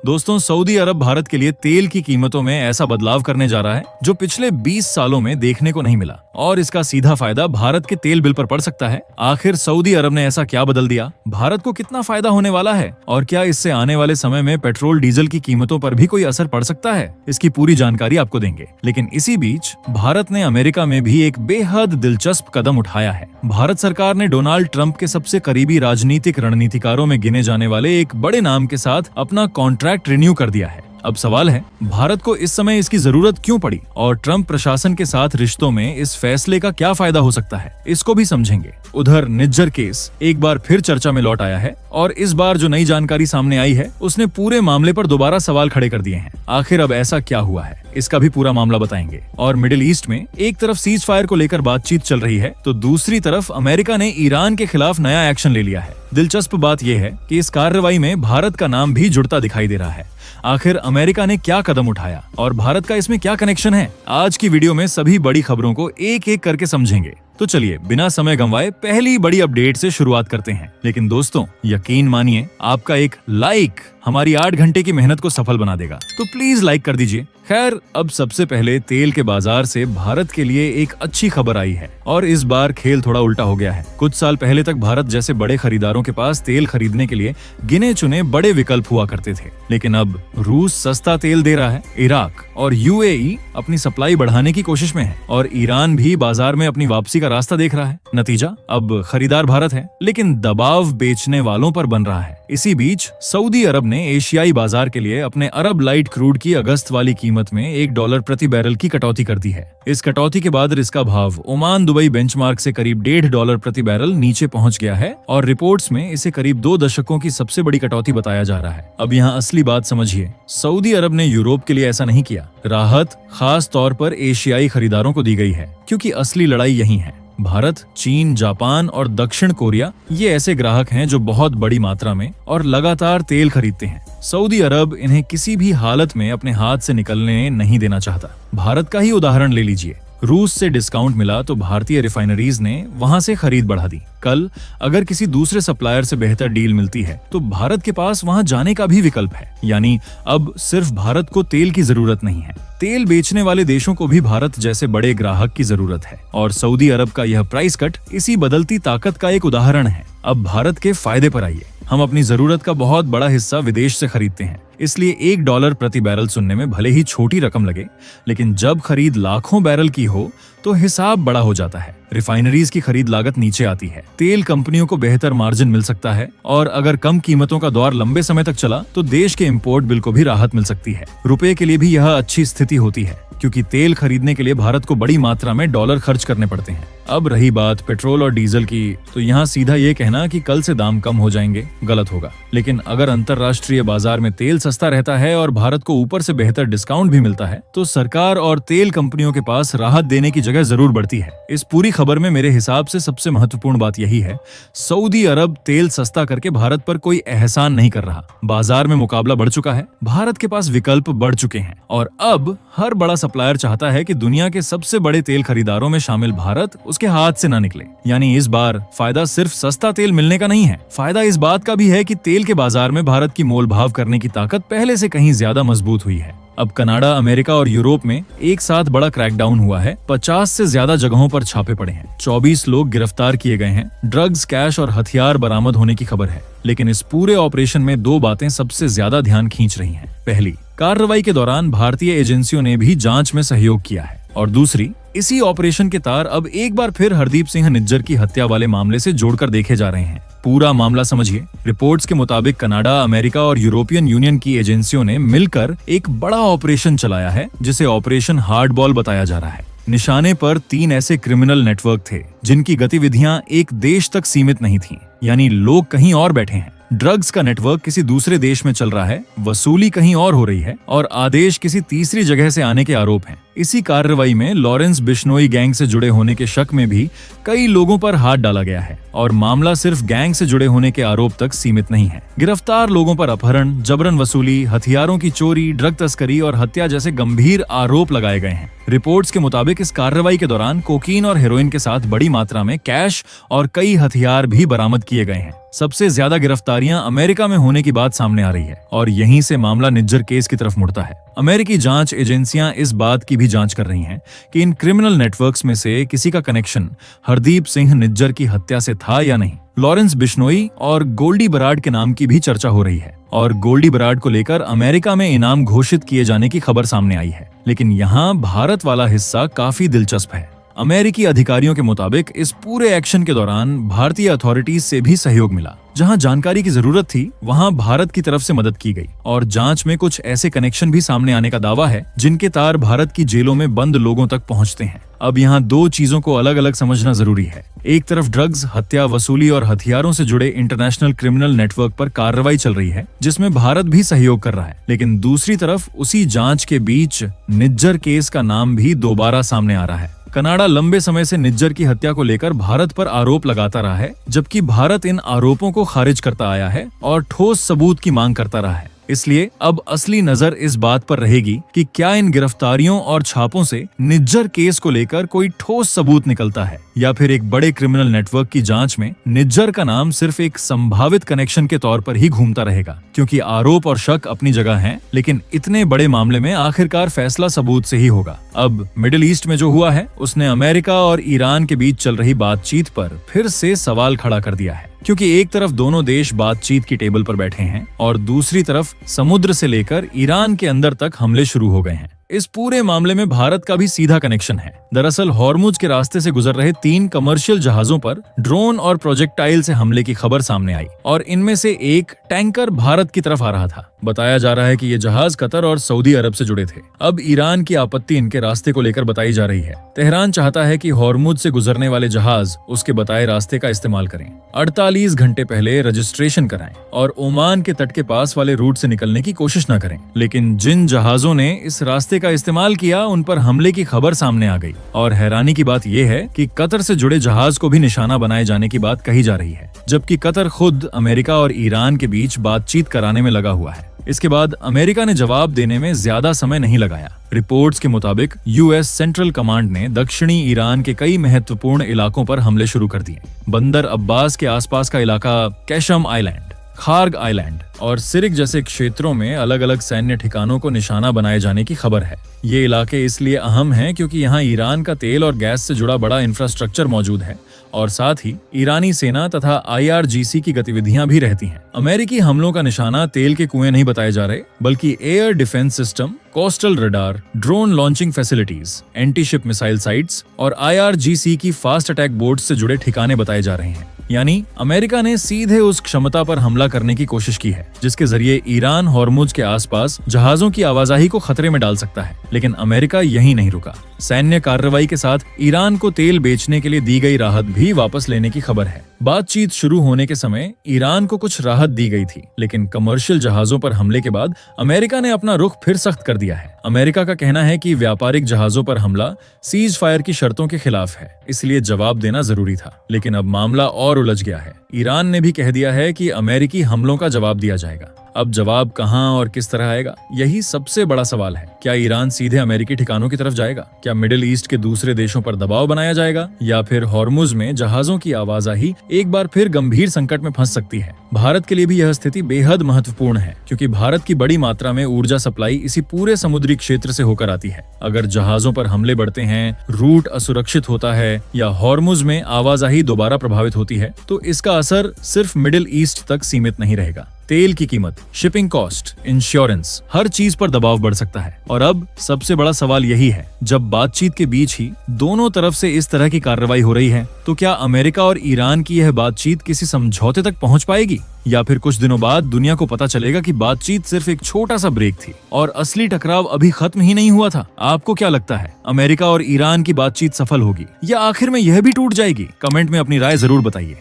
दोस्तों, सऊदी अरब भारत के लिए तेल की कीमतों में ऐसा बदलाव करने जा रहा है जो पिछले 20 सालों में देखने को नहीं मिला, और इसका सीधा फायदा भारत के तेल बिल पर पड़ सकता है। आखिर सऊदी अरब ने ऐसा क्या बदल दिया, भारत को कितना फायदा होने वाला है, और क्या इससे आने वाले समय में पेट्रोल डीजल की कीमतों पर भी कोई असर पड़ सकता है, इसकी पूरी जानकारी आपको देंगे। लेकिन इसी बीच भारत ने अमेरिका में भी एक बेहद दिलचस्प कदम उठाया है। भारत सरकार ने डोनाल्ड ट्रंप के सबसे करीबी राजनीतिक रणनीतिकारों में गिने जाने वाले एक बड़े नाम के साथ अपना कॉन्ट्रैक्ट रिन्यू कर दिया है। अब सवाल है, भारत को इस समय इसकी जरूरत क्यों पड़ी, और ट्रंप प्रशासन के साथ रिश्तों में इस फैसले का क्या फायदा हो सकता है, इसको भी समझेंगे। उधर निज्जर केस एक बार फिर चर्चा में लौट आया है, और इस बार जो नई जानकारी सामने आई है उसने पूरे मामले पर दोबारा सवाल खड़े कर दिए हैं। आखिर अब ऐसा क्या हुआ है, इसका भी पूरा मामला बताएंगे। और मिडिल ईस्ट में एक तरफ सीज फायर को लेकर बातचीत चल रही है, तो दूसरी तरफ अमेरिका ने ईरान के खिलाफ नया एक्शन ले लिया है। दिलचस्प बात यह है कि इस कार्रवाई में भारत का नाम भी जुड़ता दिखाई दे रहा है। आखिर अमेरिका ने क्या कदम उठाया और भारत का इसमें क्या कनेक्शन है, आज की वीडियो में सभी बड़ी खबरों को एक एक करके समझेंगे। तो चलिए बिना समय गंवाए पहली बड़ी अपडेट से शुरुआत करते हैं। लेकिन दोस्तों, यकीन मानिए, आपका एक लाइक हमारी 8 घंटे की मेहनत को सफल बना देगा, तो प्लीज लाइक कर दीजिए। खैर, अब सबसे पहले तेल के बाजार से भारत के लिए एक अच्छी खबर आई है, और इस बार खेल थोड़ा उल्टा हो गया है। कुछ साल पहले तक भारत जैसे बड़े खरीदारों के पास तेल खरीदने के लिए गिने चुने बड़े विकल्प हुआ करते थे, लेकिन अब रूस सस्ता तेल दे रहा है, इराक और यूएई अपनी सप्लाई बढ़ाने की कोशिश में है, और ईरान भी बाजार में अपनी वापसी का रास्ता देख रहा है। नतीजा, अब खरीदार भारत है, लेकिन दबाव बेचने वालों पर बन रहा है। इसी बीच सऊदी अरब ने एशियाई बाजार के लिए अपने अरब लाइट क्रूड की अगस्त वाली कीमत में $1 प्रति बैरल की कटौती कर दी है। इस कटौती के बाद इसका भाव ओमान दुबई बेंचमार्क से करीब $1.5 प्रति बैरल नीचे पहुंच गया है, और रिपोर्ट्स में इसे करीब 2 दशकों की सबसे बड़ी कटौती बताया जा रहा है। अब यहाँ असली बात समझिए, सऊदी अरब ने यूरोप के लिए ऐसा नहीं किया। राहत खास तौर पर एशियाई खरीदारों को दी गई है, क्योंकि असली लड़ाई यही है। भारत, चीन, जापान और दक्षिण कोरिया ये ऐसे ग्राहक हैं जो बहुत बड़ी मात्रा में और लगातार तेल खरीदते हैं। सऊदी अरब इन्हें किसी भी हालत में अपने हाथ से निकलने नहीं देना चाहता। भारत का ही उदाहरण ले लीजिए, रूस से डिस्काउंट मिला तो भारतीय रिफाइनरीज ने वहां से खरीद बढ़ा दी। कल अगर किसी दूसरे सप्लायर से बेहतर डील मिलती है तो भारत के पास वहां जाने का भी विकल्प है। यानी अब सिर्फ भारत को तेल की जरूरत नहीं है, तेल बेचने वाले देशों को भी भारत जैसे बड़े ग्राहक की जरूरत है, और सऊदी अरब का यह प्राइस कट इसी बदलती ताकत का एक उदाहरण है। अब भारत के फायदे पर आइए। हम अपनी जरूरत का बहुत बड़ा हिस्सा विदेश से खरीदते हैं, इसलिए $1 प्रति बैरल सुनने में भले ही छोटी रकम लगे, लेकिन जब खरीद लाखों बैरल की हो तो हिसाब बड़ा हो जाता है। रिफाइनरीज की खरीद लागत नीचे आती है, तेल कंपनियों को बेहतर मार्जिन मिल सकता है, और अगर कम कीमतों का दौर लंबे समय तक चला तो देश के इंपोर्ट बिल को भी राहत मिल सकती है। रुपए के लिए भी यह अच्छी स्थिति होती है, क्योंकि तेल खरीदने के लिए भारत को बड़ी मात्रा में डॉलर खर्च करने पड़ते हैं। अब रही बात पेट्रोल और डीजल की, तो यहाँ सीधा ये कहना कि कल से दाम कम हो जाएंगे गलत होगा। लेकिन अगर अंतर्राष्ट्रीय बाजार में तेल सस्ता रहता है और भारत को ऊपर से बेहतर डिस्काउंट भी मिलता है, तो सरकार और तेल कंपनियों के पास राहत देने की जगह जरूर बढ़ती है। इस पूरी खबर में मेरे हिसाब से सबसे महत्वपूर्ण बात यही है, सऊदी अरब तेल सस्ता करके भारत पर कोई एहसान नहीं कर रहा। बाजार में मुकाबला बढ़ चुका है, भारत के पास विकल्प बढ़ चुके हैं, और अब हर बड़ा सप्लायर चाहता है कि दुनिया के सबसे बड़े तेल खरीदारों में शामिल भारत उसके हाथ से ना निकले। यानी इस बार फायदा सिर्फ सस्ता तेल मिलने का नहीं है, फायदा इस बात का भी है कि तेल के बाजार में भारत की मोल भाव करने की ताकत पहले से कहीं ज्यादा मजबूत हुई है। अब कनाडा, अमेरिका और यूरोप में एक साथ बड़ा क्रैकडाउन हुआ है। 50 से ज्यादा जगहों पर छापे पड़े हैं, 24 लोग गिरफ्तार किए गए हैं, ड्रग्स, कैश और हथियार बरामद होने की खबर है। लेकिन इस पूरे ऑपरेशन में 2 बातें सबसे ज्यादा ध्यान खींच रही हैं। पहली, कार्रवाई के दौरान भारतीय एजेंसियों ने भी जांच में सहयोग किया है, और दूसरी, इसी ऑपरेशन के तार अब एक बार फिर हरदीप सिंह निज्जर की हत्या वाले मामले से जोड़कर देखे जा रहे हैं। पूरा मामला समझिए। रिपोर्ट्स के मुताबिक कनाडा, अमेरिका और यूरोपियन यूनियन की एजेंसियों ने मिलकर एक बड़ा ऑपरेशन चलाया है, जिसे ऑपरेशन हार्डबॉल बताया जा रहा है। निशाने पर 3 ऐसे क्रिमिनल नेटवर्क थे जिनकी गतिविधियां एक देश तक सीमित नहीं थीं, यानी लोग कहीं और बैठे हैं। ड्रग्स का नेटवर्क किसी दूसरे देश में चल रहा है, वसूली कहीं और हो रही है, और आदेश किसी तीसरी जगह से आने के आरोप हैं। इसी कार्रवाई में लॉरेंस बिश्नोई गैंग से जुड़े होने के शक में भी कई लोगों पर हाथ डाला गया है, और मामला सिर्फ गैंग से जुड़े होने के आरोप तक सीमित नहीं है। गिरफ्तार लोगों पर अपहरण, जबरन वसूली, हथियारों की चोरी, ड्रग तस्करी और हत्या जैसे गंभीर आरोप लगाए गए हैं। रिपोर्ट्स के मुताबिक इस कार्रवाई के दौरान कोकीन और हेरोइन के साथ बड़ी मात्रा में कैश और कई हथियार भी बरामद किए गए हैं। सबसे ज्यादा गिरफ्तारियां अमेरिका में होने की बात सामने आ रही है और यहीं से मामला निज्जर केस की तरफ मुड़ता है। अमेरिकी जांच एजेंसियां इस बात की भी जांच कर रही हैं कि इन क्रिमिनल नेटवर्क्स में से किसी का कनेक्शन हरदीप सिंह निज्जर की हत्या से था या नहीं। लॉरेंस बिश्नोई और गोल्डी बराड के नाम की भी चर्चा हो रही है और गोल्डी बराड को लेकर अमेरिका में इनाम घोषित किए जाने की खबर सामने आई है। लेकिन यहाँ भारत वाला हिस्सा काफी दिलचस्प है। अमेरिकी अधिकारियों के मुताबिक इस पूरे एक्शन के दौरान भारतीय अथॉरिटीज से भी सहयोग मिला। जहां जानकारी की जरूरत थी वहां भारत की तरफ से मदद की गई और जांच में कुछ ऐसे कनेक्शन भी सामने आने का दावा है जिनके तार भारत की जेलों में बंद लोगों तक पहुंचते हैं। अब यहाँ दो चीजों को अलग अलग समझना जरूरी है। एक तरफ ड्रग्स, हत्या, वसूली और हथियारों से जुड़े इंटरनेशनल क्रिमिनल नेटवर्क पर कार्रवाई चल रही है जिसमें भारत भी सहयोग कर रहा है। लेकिन दूसरी तरफ उसी जांच के बीच निज्जर केस का नाम भी दोबारा सामने आ रहा है। कनाडा लंबे समय से निज्जर की हत्या को लेकर भारत पर आरोप लगाता रहा है, जबकि भारत इन आरोपों को खारिज करता आया है और ठोस सबूत की मांग करता रहा है। इसलिए अब असली नजर इस बात पर रहेगी कि क्या इन गिरफ्तारियों और छापों से निज्जर केस को लेकर कोई ठोस सबूत निकलता है या फिर एक बड़े क्रिमिनल नेटवर्क की जांच में निज्जर का नाम सिर्फ एक संभावित कनेक्शन के तौर पर ही घूमता रहेगा। क्योंकि आरोप और शक अपनी जगह हैं, लेकिन इतने बड़े मामले में आखिरकार फैसला सबूत से ही होगा। अब मिडिल ईस्ट में जो हुआ है उसने अमेरिका और ईरान के बीच चल रही बातचीत पर फिर से सवाल खड़ा कर दिया है। क्योंकि एक तरफ दोनों देश बातचीत की टेबल पर बैठे हैं और दूसरी तरफ समुद्र से लेकर ईरान के अंदर तक हमले शुरू हो गए हैं। इस पूरे मामले में भारत का भी सीधा कनेक्शन है। दरअसल हॉर्मुज के रास्ते से गुजर रहे 3 कमर्शियल जहाजों पर ड्रोन और प्रोजेक्टाइल से हमले की खबर सामने आई और इनमें से एक टैंकर भारत की तरफ आ रहा था। बताया जा रहा है कि ये जहाज कतर और सऊदी अरब से जुड़े थे। अब ईरान की आपत्ति इनके रास्ते को लेकर बताई जा रही है। तेहरान चाहता है कि हॉर्मुज से गुजरने वाले जहाज उसके बताए रास्ते का इस्तेमाल करें, 48 घंटे पहले रजिस्ट्रेशन कराएं और ओमान के तट के पास वाले रूट से निकलने की कोशिश न करें। लेकिन जिन जहाजों ने इस रास्ते का इस्तेमाल किया उन पर हमले की खबर सामने आ गई और हैरानी की बात यह है कि कतर से जुड़े जहाज को भी निशाना बनाए जाने की बात कही जा रही है, जबकि कतर खुद अमेरिका और ईरान के बीच बातचीत कराने में लगा हुआ है। इसके बाद अमेरिका ने जवाब देने में ज्यादा समय नहीं लगाया। रिपोर्ट्स के मुताबिक यूएस सेंट्रल कमांड ने दक्षिणी ईरान के कई महत्वपूर्ण इलाकों पर हमले शुरू कर दिए। बंदर अब्बास के आसपास का इलाका, कैशम आइलैंड, खार्ग आइलैंड और सिरिक जैसे क्षेत्रों में अलग अलग सैन्य ठिकानों को निशाना बनाए जाने की खबर है। ये इलाके इसलिए अहम हैं क्योंकि यहाँ ईरान का तेल और गैस से जुड़ा बड़ा इंफ्रास्ट्रक्चर मौजूद है और साथ ही ईरानी सेना तथा IRGC की गतिविधियां भी रहती हैं। अमेरिकी हमलों का निशाना तेल के कुएं नहीं बताए जा रहे, बल्कि air defence system, coastal radar, drone launching facilities, anti ship missile sites और IRGC की फास्ट अटैक बोट्स से जुड़े ठिकाने बताए जा रहे हैं। यानी अमेरिका ने सीधे उस क्षमता पर हमला करने की कोशिश की है जिसके जरिए ईरान हॉर्मुज के आसपास जहाजों की आवाजाही को खतरे में डाल सकता है। लेकिन अमेरिका यहीं नहीं रुका। सैन्य कार्रवाई के साथ ईरान को तेल बेचने के लिए दी गई राहत भी वापस लेने की खबर है। बातचीत शुरू होने के समय ईरान को कुछ राहत दी गई थी, लेकिन कमर्शियल जहाजों पर हमले के बाद अमेरिका ने अपना रुख फिर सख्त कर दिया है। अमेरिका का कहना है कि व्यापारिक जहाजों पर हमला सीज फायर की शर्तों के खिलाफ है, इसलिए जवाब देना जरूरी था। लेकिन अब मामला और उलझ गया है। ईरान ने भी कह दिया है कि अमेरिकी हमलों का जवाब दिया जाएगा। अब जवाब कहां और किस तरह आएगा, यही सबसे बड़ा सवाल है। क्या ईरान सीधे अमेरिकी ठिकानों की तरफ जाएगा? क्या मिडिल ईस्ट के दूसरे देशों पर दबाव बनाया जाएगा? या फिर हॉर्मुज में जहाजों की आवाजाही एक बार फिर गंभीर संकट में फंस सकती है? भारत के लिए भी यह स्थिति बेहद महत्वपूर्ण है, क्योंकि भारत की बड़ी मात्रा में ऊर्जा सप्लाई इसी पूरे समुद्री क्षेत्र से होकर आती है। अगर जहाजों पर हमले बढ़ते हैं, रूट असुरक्षित होता है या हॉर्मुज में आवाजाही दोबारा प्रभावित होती है, तो इसका असर सिर्फ मिडिल ईस्ट तक सीमित नहीं रहेगा। तेल की कीमत, शिपिंग कॉस्ट, इंश्योरेंस, हर चीज पर दबाव बढ़ सकता है। और अब सबसे बड़ा सवाल यही है, जब बातचीत के बीच ही दोनों तरफ से इस तरह की कार्रवाई हो रही है, तो क्या अमेरिका और ईरान की यह बातचीत किसी समझौते तक पहुंच पाएगी? या फिर कुछ दिनों बाद दुनिया को पता चलेगा कि बातचीत सिर्फ एक छोटा सा ब्रेक थी और असली टकराव अभी खत्म ही नहीं हुआ था? आपको क्या लगता है, अमेरिका और ईरान की बातचीत सफल होगी या आखिर में यह भी टूट जाएगी? कमेंट में अपनी राय जरूर बताइए।